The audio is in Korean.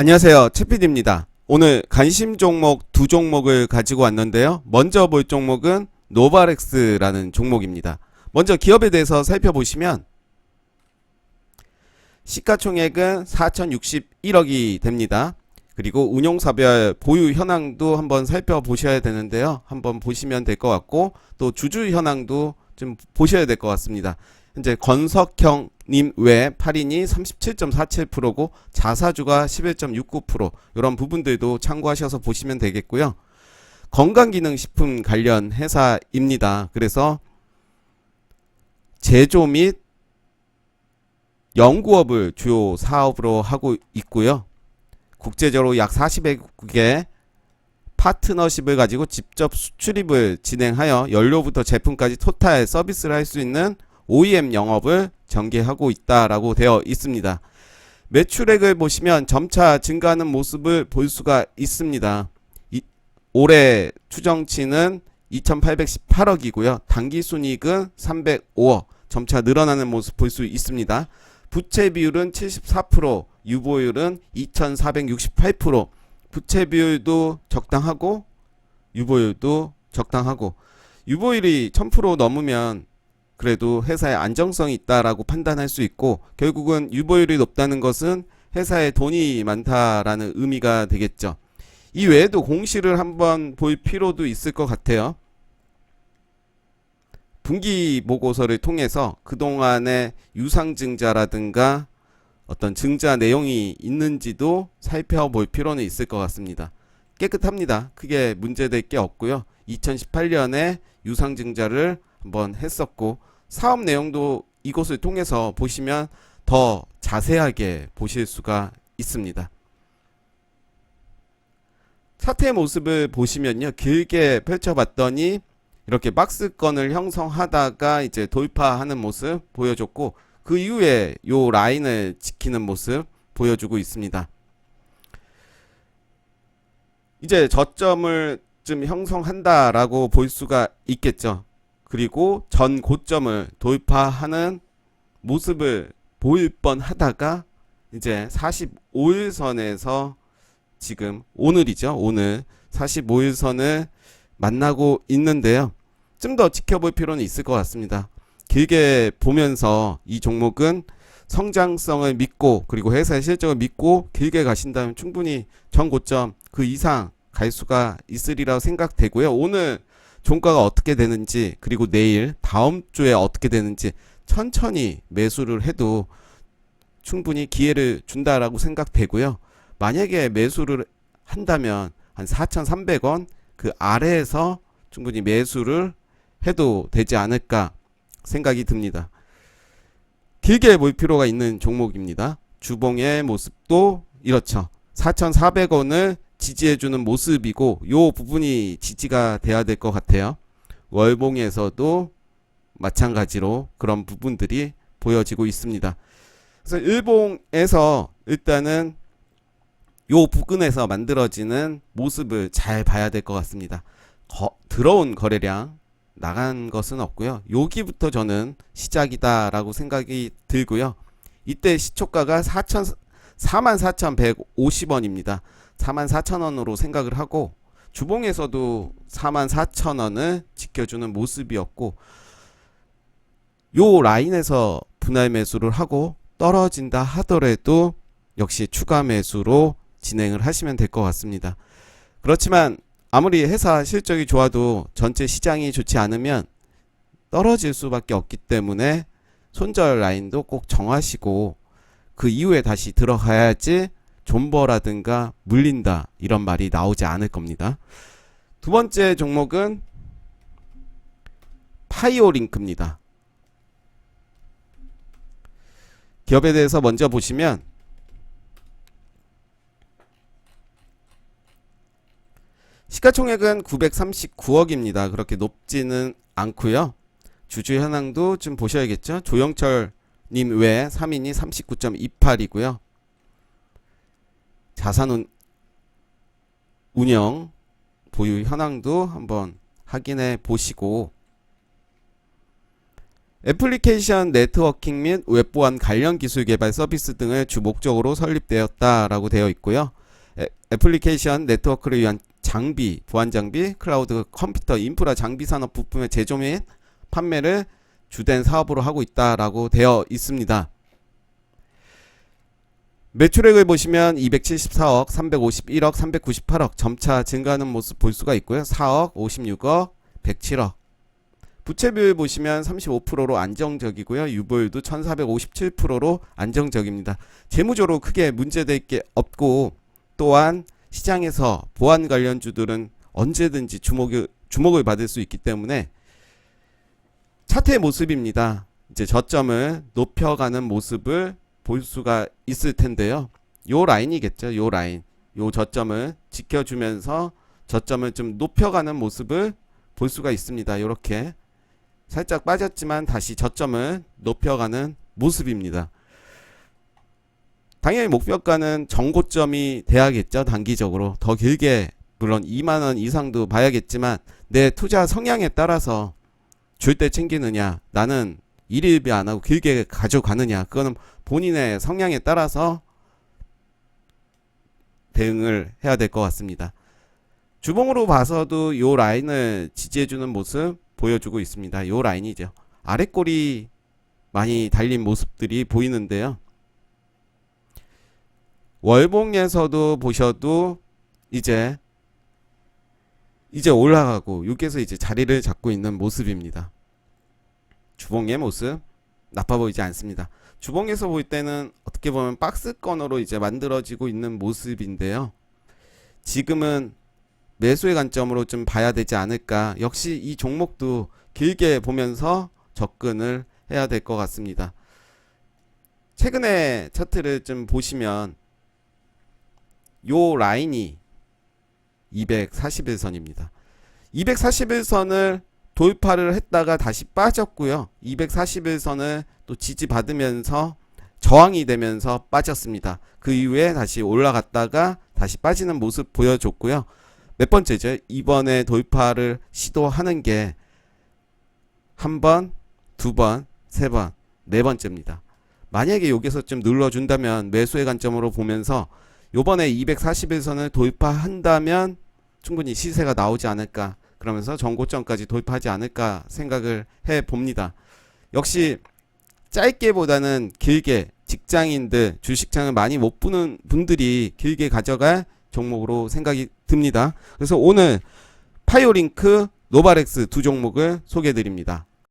안녕하세요, 채피디입니다. 오늘 관심 종목 두 종목을 가지고 왔는데요. 먼저 볼 종목은 노바렉스라는 종목입니다. 먼저 기업에 대해서 살펴보시면 시가총액은 4,061억이 됩니다. 그리고 운용사별 보유 현황도 한번 살펴보셔야 되는데요. 한번 보시면 될 것 같고, 또 주주 현황도 좀 보셔야 될 것 같습니다. 현재 권석형님 외 8인이 37.47%고 자사주가 11.69%, 이런 부분들도 참고하셔서 보시면 되겠고요. 건강기능식품 관련 회사입니다. 그래서 제조 및 연구업을 주요 사업으로 하고 있고요. 국제적으로 약 40개국의 파트너십을 가지고 직접 수출입을 진행하여 연료부터 제품까지 토탈 서비스를 할 수 있는 OEM 영업을 전개하고 있다라고 되어 있습니다. 매출액을 보시면 점차 증가하는 모습을 볼 수가 있습니다. 올해 추정치는 2,818억이고요. 당기순이익은 305억, 점차 늘어나는 모습 볼 수 있습니다. 부채 비율은 74%, 유보율은 2,468%, 부채 비율도 적당하고 유보율도 적당하고, 유보율이 1000% 넘으면 그래도 회사의 안정성이 있다라고 판단할 수 있고, 결국은 유보율이 높다는 것은 회사에 돈이 많다라는 의미가 되겠죠. 이 외에도 공시를 한번 볼 필요도 있을 것 같아요. 분기 보고서를 통해서 그동안의 유상증자라든가 어떤 증자 내용이 있는지도 살펴볼 필요는 있을 것 같습니다. 깨끗합니다. 크게 문제될 게 없고요. 2018년에 유상증자를 한번 했었고, 사업 내용도 이곳을 통해서 보시면 더 자세하게 보실 수가 있습니다. 차트의 모습을 보시면요, 길게 펼쳐봤더니 이렇게 박스권을 형성하다가 이제 돌파하는 모습 보여줬고, 그 이후에 요 라인을 지키는 모습 보여주고 있습니다. 이제 저점을 좀 형성한다라고 볼 수가 있겠죠. 그리고 전 고점을 돌파하는 모습을 보일 뻔 하다가 이제 45일선에서 지금 오늘이죠. 오늘 45일선을 만나고 있는데요. 좀 더 지켜볼 필요는 있을 것 같습니다. 길게 보면서 이 종목은 성장성을 믿고, 그리고 회사의 실적을 믿고 길게 가신다면 충분히 전 고점 그 이상 갈 수가 있으리라고 생각되고요. 오늘 종가가 어떻게 되는지, 그리고 내일 다음 주에 어떻게 되는지 천천히 매수를 해도 충분히 기회를 준다라고 생각되고요. 만약에 매수를 한다면 한 4,300원 그 아래에서 충분히 매수를 해도 되지 않을까 생각이 듭니다. 길게 볼 필요가 있는 종목입니다. 주봉의 모습도 이렇죠. 4,400원을 지지해주는 모습이고, 요 부분이 지지가 돼야 될 것 같아요. 월봉에서도 마찬가지로 그런 부분들이 보여지고 있습니다. 그래서 일봉에서 일단은 요 부근에서 만들어지는 모습을 잘 봐야 될 것 같습니다. 들어온 거래량 나간 것은 없고요. 여기부터 저는 시작이다라고 생각이 들고요. 이때 시초가가 44,150원입니다. 44,000원으로 생각을 하고, 주봉에서도 44,000원을 지켜주는 모습이었고, 요 라인에서 분할 매수를 하고 떨어진다 하더라도 역시 추가 매수로 진행을 하시면 될 것 같습니다. 그렇지만 아무리 회사 실적이 좋아도 전체 시장이 좋지 않으면 떨어질 수밖에 없기 때문에 손절 라인도 꼭 정하시고, 그 이후에 다시 들어가야지 존버라든가 물린다 이런 말이 나오지 않을 겁니다. 두 번째 종목은 파이오링크입니다. 기업에 대해서 먼저 보시면 시가총액은 939억입니다. 그렇게 높지는 않고요. 주주 현황도 좀 보셔야겠죠. 조영철 님 외 3인이 39.28이고요. 자산 운영 보유 현황도 한번 확인해 보시고, 애플리케이션 네트워킹 및 웹 보안 관련 기술 개발 서비스 등을 주 목적으로 설립되었다라고 되어 있고요. 애플리케이션 네트워크를 위한 장비, 보안 장비, 클라우드 컴퓨터 인프라 장비 산업 부품의 제조 및 판매를 주된 사업으로 하고 있다라고 되어 있습니다. 매출액을 보시면 274억, 351억, 398억 점차 증가하는 모습 볼 수가 있고요. 4억, 56억, 107억. 부채비율 보시면 35%로 안정적이고요. 유보율도 1457%로 안정적입니다. 재무적으로 크게 문제될 게 없고, 또한 시장에서 보안 관련주들은 언제든지 주목을 받을 수 있기 때문에 차트의 모습입니다. 이제 저점을 높여가는 모습을 볼 수가 있을 텐데요. 요 라인이겠죠. 요 라인. 요 저점을 지켜주면서 저점을 좀 높여가는 모습을 볼 수가 있습니다. 요렇게 살짝 빠졌지만 다시 저점을 높여가는 모습입니다. 당연히 목표가는 정고점이 돼야겠죠. 단기적으로 더 길게 물론 2만원 이상도 봐야겠지만 내 투자 성향에 따라서 줄 때 챙기느냐, 나는 일일비 안 하고 길게 가져가느냐, 그거는 본인의 성향에 따라서 대응을 해야 될 것 같습니다. 주봉으로 봐서도 요 라인을 지지해주는 모습 보여주고 있습니다. 요 라인이죠. 아랫골이 많이 달린 모습들이 보이는데요. 월봉에서도 보셔도 이제 올라가고 여기에서 이제 자리를 잡고 있는 모습입니다. 주봉의 모습 나빠 보이지 않습니다. 주봉에서 볼 때는 어떻게 보면 박스권으로 이제 만들어지고 있는 모습인데요. 지금은 매수의 관점으로 좀 봐야 되지 않을까. 역시 이 종목도 길게 보면서 접근을 해야 될 것 같습니다. 최근에 차트를 좀 보시면 요 라인이 241선입니다. 241선을 돌파를 했다가 다시 빠졌고요. 241선을 또 지지받으면서 저항이 되면서 빠졌습니다. 그 이후에 다시 올라갔다가 다시 빠지는 모습 보여줬고요. 몇 번째죠? 이번에 돌파를 시도하는 게 한 번, 두 번, 세 번, 네 번째입니다. 만약에 여기서 좀 눌러준다면 매수의 관점으로 보면서 요번에 241선을 돌파한다면 충분히 시세가 나오지 않을까, 그러면서 전고점까지 돌파하지 않을까 생각을 해 봅니다. 역시 짧게 보다는 길게 직장인들, 주식장을 많이 못 보는 분들이 길게 가져갈 종목으로 생각이 듭니다. 그래서 오늘 파이오링크, 노바렉스 두 종목을 소개해 드립니다.